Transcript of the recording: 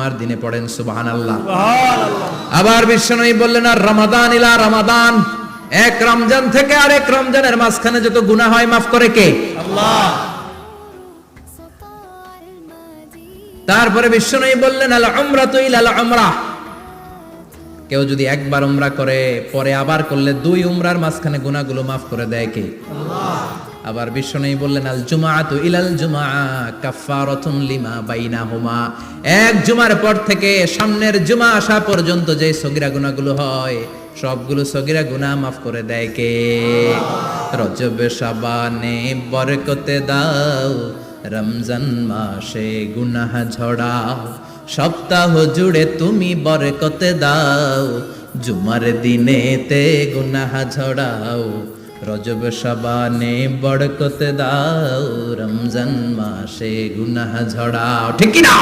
জুমার দিনে পড়েন সুবহানাল্লাহ। আবার বিশ্বনবী বললেন আর রমাদান ইলা রমাদান, এক রমজান থেকে আরেক রমজানের মাঝখানে যত গুনাহ হয় মাফ করে কে? আল্লাহ। তারপরে বিশ্বনবী বললেন আল উমরাতু ইলাল উমরাহ, কেউ যদি একবার উমরা করে পরে আবার করলে 2 উমরার মাঝখানে গুনাহগুলো মাফ করে দেয় কে? আল্লাহ। আবার বিশ্বনবী বললেন আল জুমআতু ইলাল জুমআ কাফফারাতুন লিমা বাইনাহুমা, এক জুমার পর থেকে সামনের জুমা আসা পর্যন্ত যে সগীরা গুনাহগুলো হয় সবগুলো সগীরা গুনাহ মাফ করে দেয় কে? রজব শাবানে বরকতে দাও, রমজান মাসে গুনাহ ঝড়াও, সপ্তাহ জুড়ে তুমি বরকতে দাও, জুমার দিনেতে গুনাহ ঝড়াও, রজব শাবানে বরকতে দাও, রমজান মাসে গুনাহ ঝড়াও। ঠিক কি না?